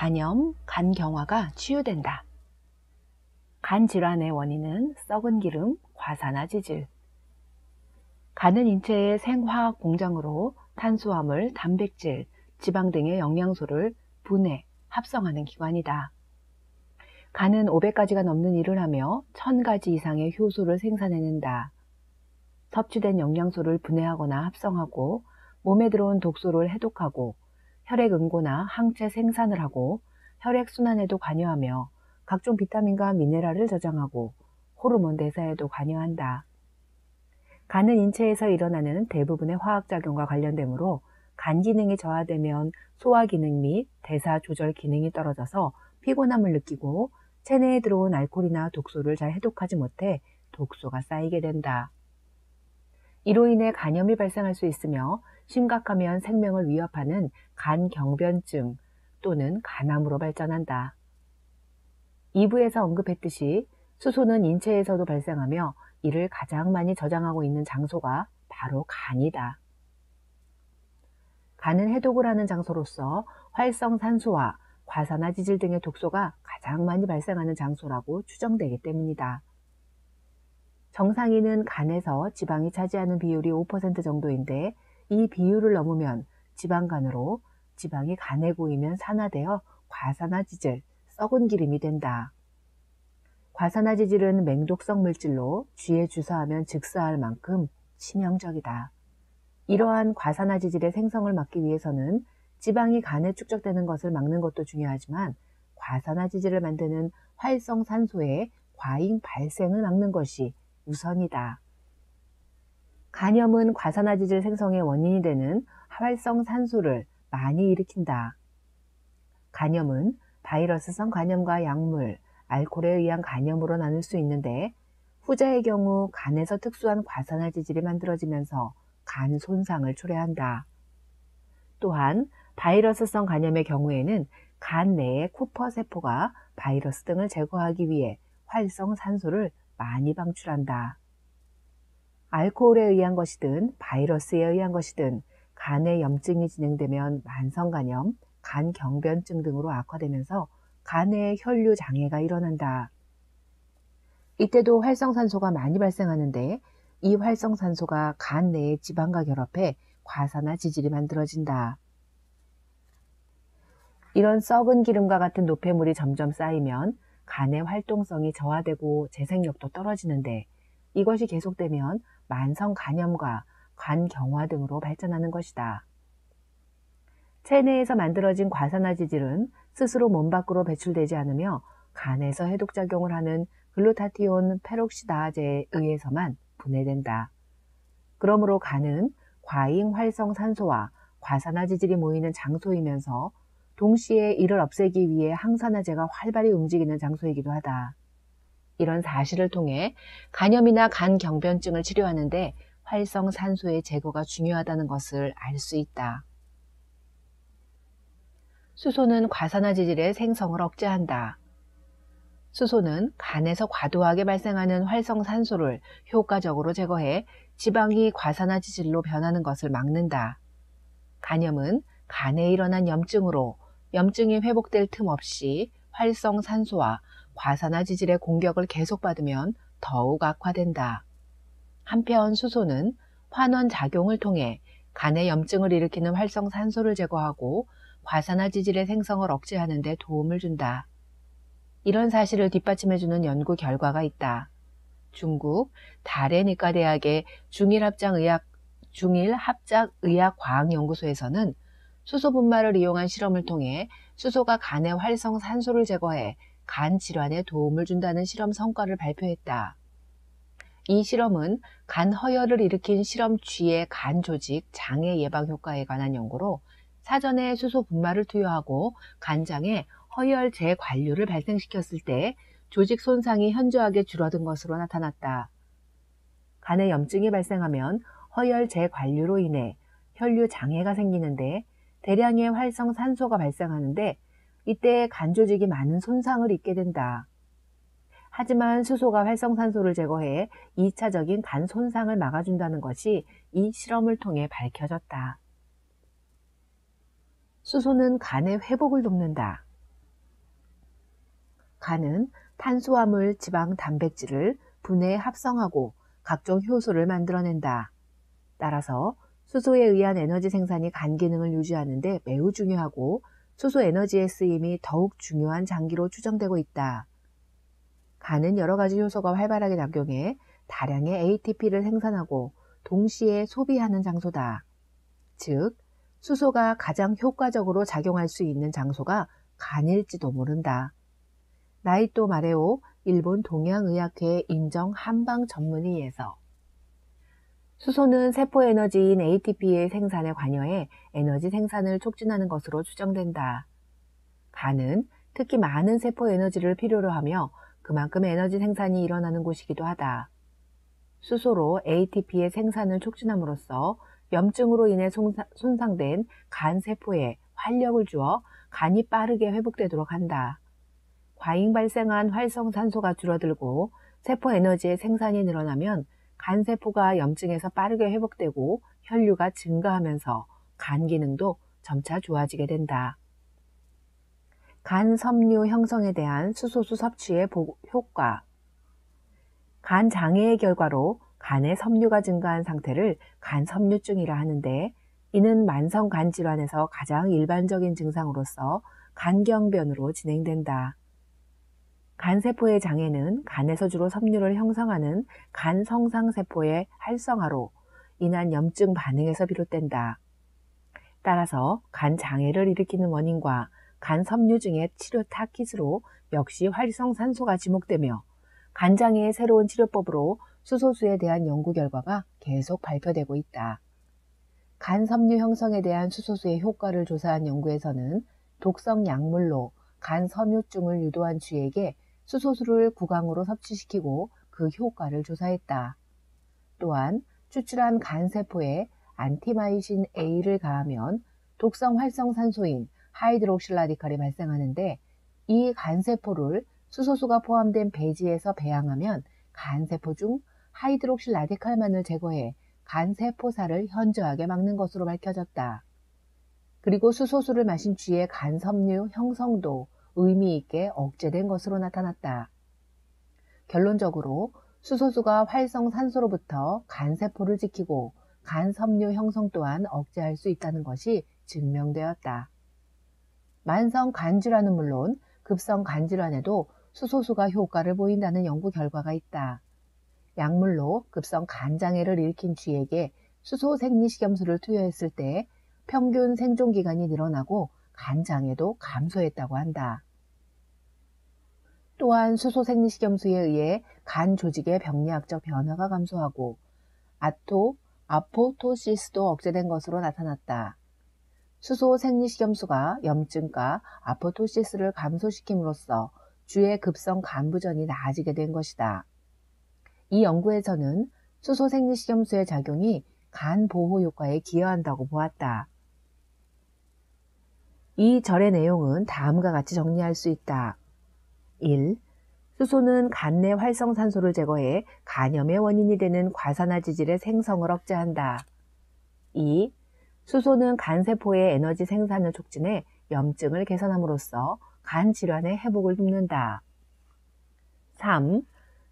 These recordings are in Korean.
간염, 간경화가 치유된다. 간 질환의 원인은 썩은 기름, 과사나 지질. 간은 인체의 생화학 공장으로 탄수화물, 단백질, 지방 등의 영양소를 분해, 합성하는 기관이다. 간은 500가지가 넘는 일을 하며 1000가지 이상의 효소를 생산해낸다. 섭취된 영양소를 분해하거나 합성하고 몸에 들어온 독소를 해독하고 혈액응고나 항체 생산을 하고 혈액순환에도 관여하며 각종 비타민과 미네랄을 저장하고 호르몬 대사에도 관여한다. 간은 인체에서 일어나는 대부분의 화학작용과 관련되므로 간 기능이 저하되면 소화 기능 및 대사 조절 기능이 떨어져서 피곤함을 느끼고 체내에 들어온 알코올이나 독소를 잘 해독하지 못해 독소가 쌓이게 된다. 이로 인해 간염이 발생할 수 있으며 심각하면 생명을 위협하는 간경변증 또는 간암으로 발전한다. 2부에서 언급했듯이 수소는 인체에서도 발생하며 이를 가장 많이 저장하고 있는 장소가 바로 간이다. 간은 해독을 하는 장소로서 활성산소와 과산화지질 등의 독소가 가장 많이 발생하는 장소라고 추정되기 때문이다. 정상인은 간에서 지방이 차지하는 비율이 5% 정도인데 이 비율을 넘으면 지방간으로 지방이 간에 고이면 산화되어 과산화지질, 썩은 기름이 된다. 과산화지질은 맹독성 물질로 쥐에 주사하면 즉사할 만큼 치명적이다. 이러한 과산화지질의 생성을 막기 위해서는 지방이 간에 축적되는 것을 막는 것도 중요하지만 과산화지질을 만드는 활성산소의 과잉 발생을 막는 것이 우선이다. 간염은 과산화지질 생성의 원인이 되는 활성산소를 많이 일으킨다. 간염은 바이러스성 간염과 약물, 알코올에 의한 간염으로 나눌 수 있는데 후자의 경우 간에서 특수한 과산화지질이 만들어지면서 간 손상을 초래한다. 또한 바이러스성 간염의 경우에는 간 내의 쿠퍼 세포가 바이러스 등을 제거하기 위해 활성산소를 많이 방출한다. 알코올에 의한 것이든 바이러스에 의한 것이든 간에 염증이 진행되면 만성간염, 간경변증 등으로 악화되면서 간의 혈류 장애가 일어난다. 이때도 활성산소가 많이 발생하는데 이 활성산소가 간 내의 지방과 결합해 과산화지질이 만들어진다. 이런 썩은 기름과 같은 노폐물이 점점 쌓이면 간의 활동성이 저하되고 재생력도 떨어지는데 이것이 계속되면 만성 간염과 간경화 등으로 발전하는 것이다. 체내에서 만들어진 과산화지질은 스스로 몸 밖으로 배출되지 않으며 간에서 해독작용을 하는 글루타티온 페록시다제에 의해서만 분해된다. 그러므로 간은 과잉 활성산소와 과산화지질이 모이는 장소이면서 동시에 이를 없애기 위해 항산화제가 활발히 움직이는 장소이기도 하다. 이런 사실을 통해 간염이나 간경변증을 치료하는데 활성산소의 제거가 중요하다는 것을 알 수 있다. 수소는 과산화지질의 생성을 억제한다. 수소는 간에서 과도하게 발생하는 활성산소를 효과적으로 제거해 지방이 과산화지질로 변하는 것을 막는다. 간염은 간에 일어난 염증으로 염증이 회복될 틈 없이 활성산소와 과산화지질의 공격을 계속받으면 더욱 악화된다. 한편 수소는 환원작용을 통해 간의 염증을 일으키는 활성산소를 제거하고 과산화지질의 생성을 억제하는 데 도움을 준다. 이런 사실을 뒷받침해주는 연구 결과가 있다. 중국 다롄이과대학의 중일합작의학과학연구소에서는 수소 분말을 이용한 실험을 통해 수소가 간의 활성산소를 제거해 간 질환에 도움을 준다는 실험 성과를 발표했다. 이 실험은 간 허혈을 일으킨 실험 쥐의 간 조직 장애 예방 효과에 관한 연구로 사전에 수소 분말을 투여하고 간장에 허혈 재관류를 발생시켰을 때 조직 손상이 현저하게 줄어든 것으로 나타났다. 간에 염증이 발생하면 허혈 재관류로 인해 혈류 장애가 생기는데 대량의 활성산소가 발생하는데 이때 간 조직이 많은 손상을 입게 된다. 하지만 수소가 활성산소를 제거해 2차적인 간 손상을 막아준다는 것이 이 실험을 통해 밝혀졌다. 수소는 간의 회복을 돕는다. 간은 탄수화물, 지방, 단백질을 분해해 합성하고 각종 효소를 만들어낸다. 따라서 수소에 의한 에너지 생산이 간 기능을 유지하는 데 매우 중요하고 수소 에너지의 쓰임이 더욱 중요한 장기로 추정되고 있다. 간은 여러 가지 효소가 활발하게 작용해 다량의 ATP를 생산하고 동시에 소비하는 장소다. 즉, 수소가 가장 효과적으로 작용할 수 있는 장소가 간일지도 모른다. 나이토 마레오 일본 동양의학회 인정 한방 전문의에서 수소는 세포 에너지인 ATP의 생산에 관여해 에너지 생산을 촉진하는 것으로 추정된다. 간은 특히 많은 세포 에너지를 필요로 하며 그만큼 에너지 생산이 일어나는 곳이기도 하다. 수소로 ATP의 생산을 촉진함으로써 염증으로 인해 손상된 간 세포에 활력을 주어 간이 빠르게 회복되도록 한다. 과잉 발생한 활성산소가 줄어들고 세포 에너지의 생산이 늘어나면 간 세포가 염증에서 빠르게 회복되고 혈류가 증가하면서 간 기능도 점차 좋아지게 된다. 간 섬유 형성에 대한 수소수 섭취의 효과. 간 장애의 결과로 간의 섬유가 증가한 상태를 간 섬유증이라 하는데, 이는 만성 간 질환에서 가장 일반적인 증상으로서 간경변으로 진행된다. 간세포의 장애는 간에서 주로 섬유를 형성하는 간성상세포의 활성화로 인한 염증 반응에서 비롯된다. 따라서 간 장애를 일으키는 원인과 간 섬유증의 치료 타깃으로 역시 활성산소가 지목되며 간장애의 새로운 치료법으로 수소수에 대한 연구 결과가 계속 발표되고 있다. 간 섬유 형성에 대한 수소수의 효과를 조사한 연구에서는 독성 약물로 간 섬유증을 유도한 쥐에게 수소수를 구강으로 섭취시키고 그 효과를 조사했다. 또한 추출한 간세포에 안티마이신 A를 가하면 독성 활성산소인 하이드록실 라디칼이 발생하는데, 이 간세포를 수소수가 포함된 배지에서 배양하면 간세포 중 하이드록실 라디칼만을 제거해 간세포살을 현저하게 막는 것으로 밝혀졌다. 그리고 수소수를 마신 쥐의 간섬유 형성도 의미 있게 억제된 것으로 나타났다. 결론적으로 수소수가 활성산소로부터 간세포를 지키고 간섬유 형성 또한 억제할 수 있다는 것이 증명되었다. 만성 간질환은 물론 급성 간질환에도 수소수가 효과를 보인다는 연구 결과가 있다. 약물로 급성 간장애를 일으킨 쥐에게 수소 생리식염수를 투여했을 때 평균 생존기간이 늘어나고 간장애도 감소했다고 한다. 또한 수소 생리식염수에 의해 간 조직의 병리학적 변화가 감소하고 아포토시스도 억제된 것으로 나타났다. 수소 생리식염수가 염증과 아포토시스를 감소시킴으로써 쥐의 급성 간부전이 나아지게 된 것이다. 이 연구에서는 수소 생리식염수의 작용이 간 보호 효과에 기여한다고 보았다. 이 절의 내용은 다음과 같이 정리할 수 있다. 1. 수소는 간 내 활성산소를 제거해 간염의 원인이 되는 과산화지질의 생성을 억제한다. 2. 수소는 간세포의 에너지 생산을 촉진해 염증을 개선함으로써 간 질환의 회복을 돕는다. 3.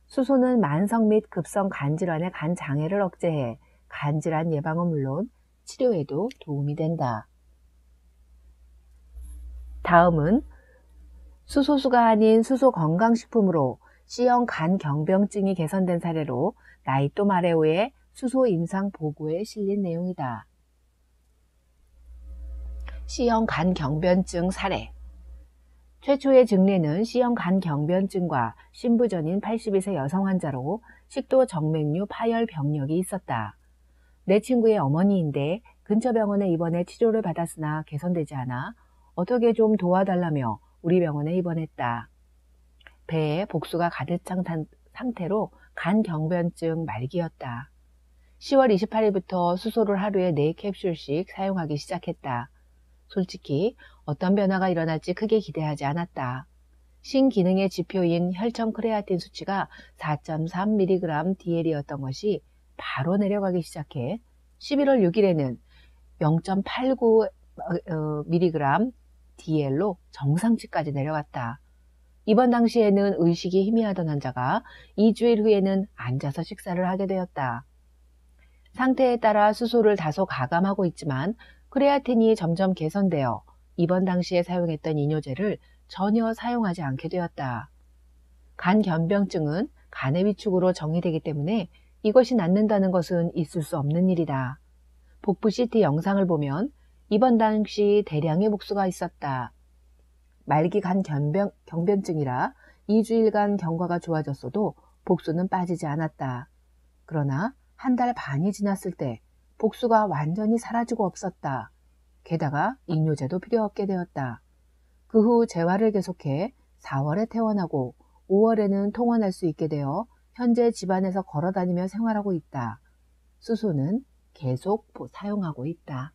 수소는 만성 및 급성 간질환의 간 장애를 억제해 간질환 예방은 물론 치료에도 도움이 된다. 다음은 수소수가 아닌 수소 건강식품으로 C형 간경병증이 개선된 사례로 나이토 마레오의 수소 임상 보고에 실린 내용이다. C형 간경변증 사례. 최초의 증례는 C형 간경변증과 신부전인 82세 여성 환자로 식도 정맥류 파열 병력이 있었다. 내 친구의 어머니인데 근처 병원에 입원해 치료를 받았으나 개선되지 않아 어떻게 좀 도와달라며 우리 병원에 입원했다. 배에 복수가 가득 찬 상태로 간경변증 말기였다. 10월 28일부터 수소를 하루에 4캡슐씩 사용하기 시작했다. 솔직히 어떤 변화가 일어날지 크게 기대하지 않았다. 신기능의 지표인 혈청 크레아틴 수치가 4.3mg DL이었던 것이 바로 내려가기 시작해 11월 6일에는 0.89mg DL로 정상치까지 내려갔다. 입원 당시에는 의식이 희미하던 환자가 2주일 후에는 앉아서 식사를 하게 되었다. 상태에 따라 수소를 다소 가감하고 있지만 크레아틴이 점점 개선되어 입원 당시에 사용했던 이뇨제를 전혀 사용하지 않게 되었다. 간견병증은 간의 위축으로 정의되기 때문에 이것이 낫는다는 것은 있을 수 없는 일이다. 복부 CT 영상을 보면 입원 당시 대량의 복수가 있었다. 말기 간경변증이라 2주일간 경과가 좋아졌어도 복수는 빠지지 않았다. 그러나 한 달 반이 지났을 때 복수가 완전히 사라지고 없었다. 게다가 이뇨제도 필요 없게 되었다. 그 후 재활을 계속해 4월에 퇴원하고 5월에는 통원할 수 있게 되어 현재 집안에서 걸어다니며 생활하고 있다. 수소는 계속 사용하고 있다.